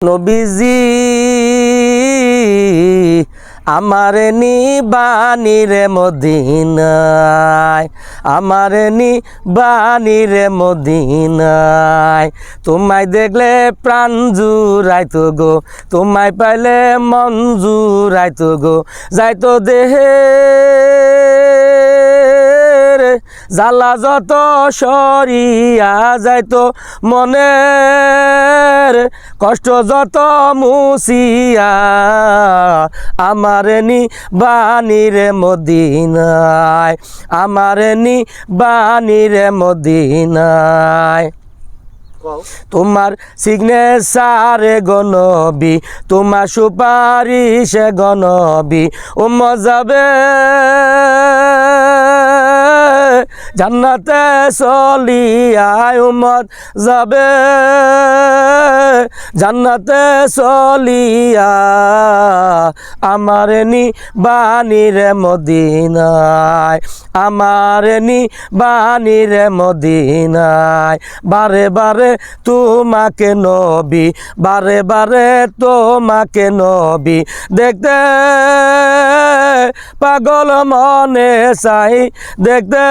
নবীজি আমারে নিবানি রে মদিনায়, আমারে নিবানি রে মদিনায়। তোমায় দেখলে প্রাণ জুড়াইতো গো, তোমায় পাইলে মন জুড়াইতো গো। যাইতো দেহে জ্বালা যত সরিয়া যাইতো, মনের কষ্ট যত মুছিয়া আমারে নিবানি রে মদিনায়, আমারে নিবানি রে মদিনায়। তোমার সিগনেচারে গনবি, তোমার সুপারিশে গনবি, উম্মত যাবে জান্নাতে চলিয়া, উম্মত যাবে জান্নাতে চলিয়া আমারে নিবানি রে মদিনায়, আমারে নিবানি রে মদিনায়। বারে বারে তোমাকে নবী, বারে বারে তোমাকে নবী দেখতে পাগল মনে চাই, দেখতে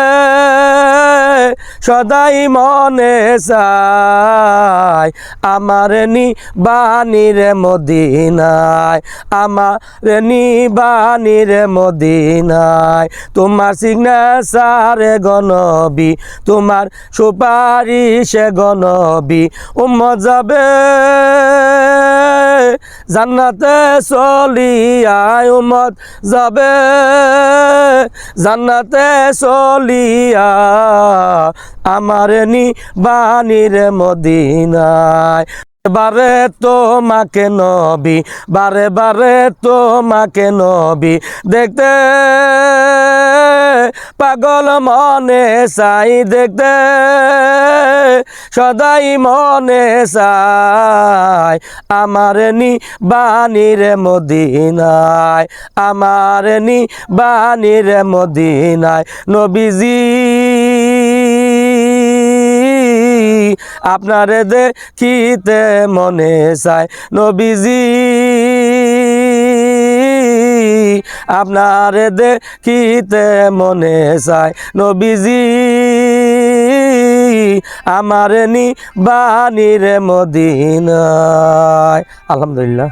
সদাই মনে চাই আমারে নিবানি রে মদিনায়, আমারে নিবানি রে মদিনায়। তোমার সিগনেচারে গনবি, তোমার সুপারিশে গনবি, উম্মত যাবে জান্নাতে চলিয়া, উম্মত যাবে জান্নাতে চলিয়া আমারে নিবানি রে মদিনায়। বারে তোমাকে নবী, বারে বারে তোমাকে নবী দেখতে পাগল মনে চাই, দেখতে সদাই মনে চাই আমারে নিবানি রে মদিনায়, আমারে নিবানি রে মদিনায়। নবীজি আপনারে দেখিতে মনে চায়, নবীজি আপনারে দেখিতে মনে চায়, নবীজি আমারে নিবানি রে মদিনায়। আলহামদুলিল্লাহ।